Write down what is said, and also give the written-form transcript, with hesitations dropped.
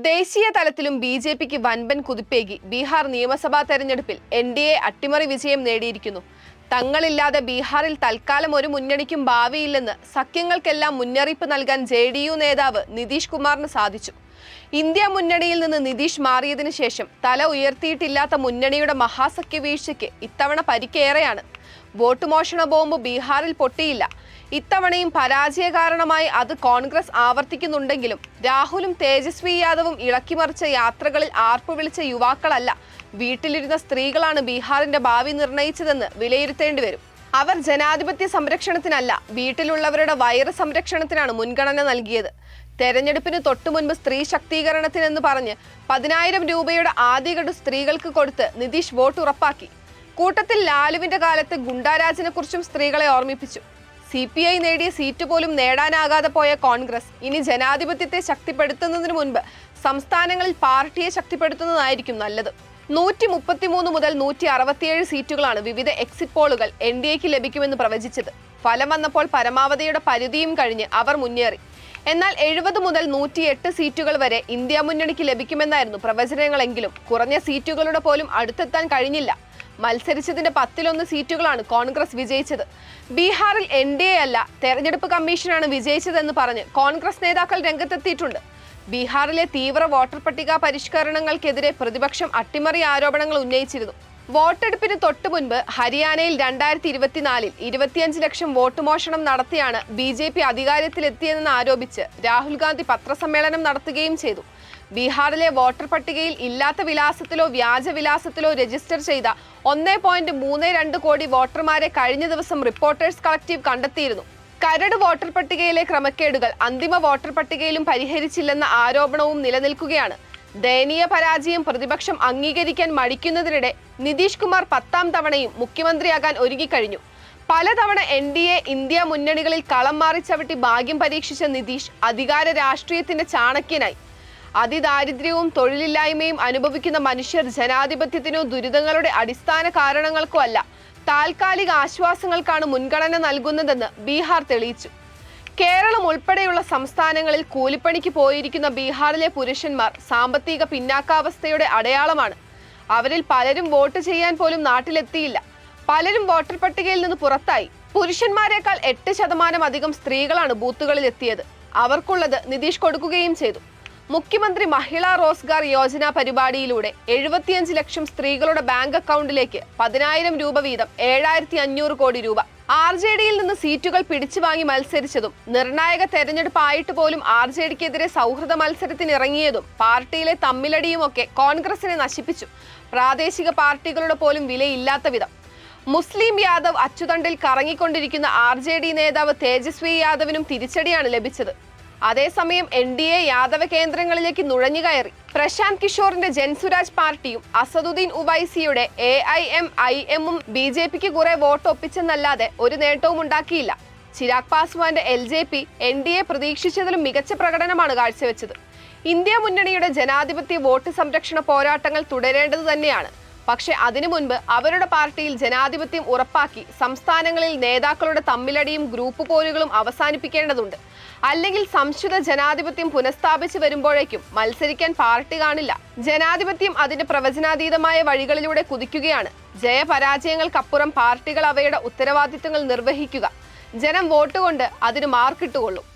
ദേശീയ തലത്തിലും ബി.ജെ.പിക്ക് വൻപൻ കുതിപ്പേകി ബീഹാർ നിയമസഭാ തെരഞ്ഞെടുപ്പിൽ എൻ.ഡി.എ അട്ടിമറി വിജയം നേടിയിരിക്കുന്നു. തങ്ങളില്ലാതെ ബീഹാറിൽ തൽക്കാലം ഒരു മുന്നണിക്കും ഭാവിയില്ലെന്ന് സഖ്യങ്ങൾക്കെല്ലാം മുന്നറിയിപ്പ് നൽകാൻ ജെ.ഡി.യു നേതാവ് നിതീഷ് കുമാറിന് സാധിച്ചു. ഇന്ത്യ മുന്നണിയിൽ നിന്ന് നിതീഷ് മാറിയതിനു ശേഷം തല ഉയർത്തിയിട്ടില്ലാത്ത മുന്നണിയുടെ മഹാസഖ്യ വീഴ്ചയ്ക്ക് ഇത്തവണ പരിക്കേറെയാണ്. വോട്ട് മോഷണ ബോംബ് ബീഹാറിൽ പൊട്ടിയില്ല. ഇത്തവണയും പരാജയ കാരണമായി അത് കോൺഗ്രസ് ആവർത്തിക്കുന്നുണ്ടെങ്കിലും രാഹുലും തേജസ്വി യാദവും ഇളക്കിമറിച്ച യാത്രകളിൽ ആർപ്പു വിളിച്ച യുവാക്കളല്ല, വീട്ടിലിരുന്ന സ്ത്രീകളാണ് ബീഹാറിന്റെ ഭാവി നിർണയിച്ചതെന്ന് വിലയിരുത്തേണ്ടി വരും. അവർ ജനാധിപത്യ സംരക്ഷണത്തിനല്ല, വീട്ടിലുള്ളവരുടെ വയറ് സംരക്ഷണത്തിനാണ് മുൻഗണന നൽകിയത്. തെരഞ്ഞെടുപ്പിന് തൊട്ടുമുൻപ് സ്ത്രീ ശാക്തീകരണത്തിനെന്ന് പറഞ്ഞ് 10,000 രൂപയുടെ ആദ്യഗഡു സ്ത്രീകൾക്ക് കൊടുത്ത് നിതീഷ് വോട്ട് ഉറപ്പാക്കി. കൂട്ടത്തിൽ ലാലുവിന്റെ കാലത്ത് ഗുണ്ടാരാജിനെ കുറിച്ചും സ്ത്രീകളെ ഓർമ്മിപ്പിച്ചു. CPI നേടിയ സീറ്റ് പോലും നേടാനാകാതെ പോയ കോൺഗ്രസ് ഇനി ജനാധിപത്യത്തെ ശക്തിപ്പെടുത്തുന്നതിന് മുൻപ് സംസ്ഥാനങ്ങളിൽ പാർട്ടിയെ ശക്തിപ്പെടുത്തുന്നതായിരിക്കും നല്ലത്. 133 മുതൽ 167 സീറ്റുകളാണ് വിവിധ എക്സിറ്റ് പോളുകൾ NDAക്ക് ലഭിക്കുമെന്ന് പ്രവചിച്ചത്. ഫലം വന്നപ്പോൾ പരമാവധിയുടെ പരിധിയും കഴിഞ്ഞ് അവർ മുന്നേറി. എന്നാൽ 70 മുതൽ 108 സീറ്റുകൾ വരെ ഇന്ത്യ മുന്നണിക്ക് ലഭിക്കുമെന്നായിരുന്നു പ്രവചനങ്ങളെങ്കിലും കുറഞ്ഞ സീറ്റുകളുടെ പോലും അടുത്തെത്താൻ കഴിഞ്ഞില്ല. മത്സരിച്ചതിന്റെ 10-1 സീറ്റുകളാണ് കോൺഗ്രസ് വിജയിച്ചത്. ബീഹാറിൽ NDA അല്ല, തെരഞ്ഞെടുപ്പ് കമ്മീഷനാണ് വിജയിച്ചതെന്ന് പറഞ്ഞ് കോൺഗ്രസ് നേതാക്കൾ രംഗത്തെത്തിയിട്ടുണ്ട്. ബീഹാറിലെ തീവ്ര വോട്ടർ പട്ടിക പരിഷ്കരണങ്ങൾക്കെതിരെ പ്രതിപക്ഷം അട്ടിമറി ആരോപണങ്ങൾ ഉന്നയിച്ചിരുന്നു. വോട്ടെടുപ്പിന് തൊട്ടു മുൻപ് ഹരിയാനയിൽ 2024 25 ലക്ഷം വോട്ട് മോഷണം നടത്തിയാണ് BJP അധികാരത്തിലെത്തിയതെന്ന് ആരോപിച്ച് രാഹുൽ ഗാന്ധി പത്രസമ്മേളനം നടത്തുകയും ചെയ്തു. ബീഹാറിലെ വോട്ടർ പട്ടികയിൽ ഇല്ലാത്ത വിലാസത്തിലോ വ്യാജ വിലാസത്തിലോ രജിസ്റ്റർ ചെയ്ത 1.32 കോടി വോട്ടർമാരെ കഴിഞ്ഞ ദിവസം റിപ്പോർട്ടേഴ്സ് കളക്റ്റീവ് കണ്ടെത്തിയിരുന്നു. കരട് വോട്ടർ പട്ടികയിലെ ക്രമക്കേടുകൾ അന്തിമ വോട്ടർ പട്ടികയിലും പരിഹരിച്ചില്ലെന്ന ആരോപണവും നിലനിൽക്കുകയാണ്. ദയനീയ പരാജയം പ്രതിപക്ഷം അംഗീകരിക്കാൻ മടിക്കുന്നതിനിടെ നിതീഷ് കുമാർ 10ാം തവണയും മുഖ്യമന്ത്രിയാകാൻ ഒരുങ്ങിക്കഴിഞ്ഞു. പലതവണ NDA ഇന്ത്യ മുന്നണികളിൽ കളം മാറി ചവിട്ടി ഭാഗ്യം പരീക്ഷിച്ച നിതീഷ് അധികാര രാഷ്ട്രീയത്തിന്റെ ചാണക്യനായി. അതിദാരിദ്ര്യവും തൊഴിലില്ലായ്മയും അനുഭവിക്കുന്ന മനുഷ്യർ ജനാധിപത്യത്തിനോ ദുരിതങ്ങളുടെ അടിസ്ഥാന കാരണങ്ങൾക്കോ അല്ല, താൽക്കാലിക ആശ്വാസങ്ങൾക്കാണ് മുൻഗണന നൽകുന്നതെന്ന് ബീഹാർ തെളിയിച്ചു. കേരളം ഉൾപ്പെടെയുള്ള സംസ്ഥാനങ്ങളിൽ കൂലിപ്പണിക്ക് പോയിരിക്കുന്ന ബീഹാറിലെ പുരുഷന്മാർ സാമ്പത്തിക പിന്നാക്കാവസ്ഥയുടെ അടയാളമാണ്. അവരിൽ പലരും വോട്ട് ചെയ്യാൻ പോലും നാട്ടിലെത്തിയില്ല. പലരും വോട്ടർ പട്ടികയിൽ നിന്ന് പുറത്തായി. പുരുഷന്മാരെക്കാൾ 8% അധികം സ്ത്രീകളാണ് ബൂത്തുകളിൽ എത്തിയത്. അവർക്കുള്ളത് നിതീഷ് കൊടുക്കുകയും ചെയ്തു. മുഖ്യമന്ത്രി മഹിളാ റോസ്ഗാർ യോജന പരിപാടിയിലൂടെ 75 ലക്ഷം സ്ത്രീകളുടെ ബാങ്ക് അക്കൗണ്ടിലേക്ക് 10,000 രൂപ വീതം 7,500 കോടി രൂപ. RJDയിൽ നിന്ന് സീറ്റുകൾ പിടിച്ചു വാങ്ങി മത്സരിച്ചതും നിർണായക തെരഞ്ഞെടുപ്പായിട്ട് പോലും RJDക്കെതിരെ സൗഹൃദ മത്സരത്തിനിറങ്ങിയതും പാർട്ടിയിലെ തമ്മിലടിയുമൊക്കെ കോൺഗ്രസിനെ നശിപ്പിച്ചു. പ്രാദേശിക പാർട്ടികളുടെ പോലും വിലയില്ലാത്ത വിധം. മുസ്ലിം യാദവ് അച്ചുതണ്ടിൽ കറങ്ങിക്കൊണ്ടിരിക്കുന്ന RJD നേതാവ് തേജസ്വി യാദവിനും തിരിച്ചടിയാണ് ലഭിച്ചത്. അതേസമയം NDA യാദവ കേന്ദ്രങ്ങളിലേക്ക് നുഴഞ്ഞുകയറി. പ്രശാന്ത് കിഷോറിന്റെ ജൻസുരാജ് പാർട്ടിയും അസദുദ്ദീൻ ഉവൈസിയുടെ AIMIMഉം BJPക്ക് കുറെ വോട്ട് ഒപ്പിച്ചെന്നല്ലാതെ ഒരു നേട്ടവും ഉണ്ടാക്കിയില്ല. ചിരാഗ് പാസ്വാന്റെ LJP NDA പ്രതീക്ഷിച്ചതിലും മികച്ച പ്രകടനമാണ് കാഴ്ചവെച്ചത്. ഇന്ത്യ മുന്നണിയുടെ ജനാധിപത്യ വോട്ട് സംരക്ഷണ പോരാട്ടങ്ങൾ തുടരേണ്ടത് തന്നെയാണ്. പക്ഷെ അതിനു മുൻപ് അവരുടെ പാർട്ടിയിൽ ജനാധിപത്യം ഉറപ്പാക്കി സംസ്ഥാനങ്ങളിൽ നേതാക്കളുടെ തമ്മിലടിയും ഗ്രൂപ്പ് പോരുകളും അവസാനിപ്പിക്കേണ്ടതുണ്ട്. അല്ലെങ്കിൽ സംശുദ്ധ ജനാധിപത്യം പുനഃസ്ഥാപിച്ചു വരുമ്പോഴേക്കും മത്സരിക്കാൻ പാർട്ടി കാണില്ല. ജനാധിപത്യം അതിന്റെ പ്രവചനാതീതമായ വഴികളിലൂടെ കുതിക്കുകയാണ്. ജയപരാജയങ്ങൾക്കപ്പുറം പാർട്ടികൾ അവയുടെ ഉത്തരവാദിത്തങ്ങൾ നിർവഹിക്കുക. ജനം വോട്ട് കൊണ്ട് അതിന് മാർക്കിട്ടുകൊള്ളും.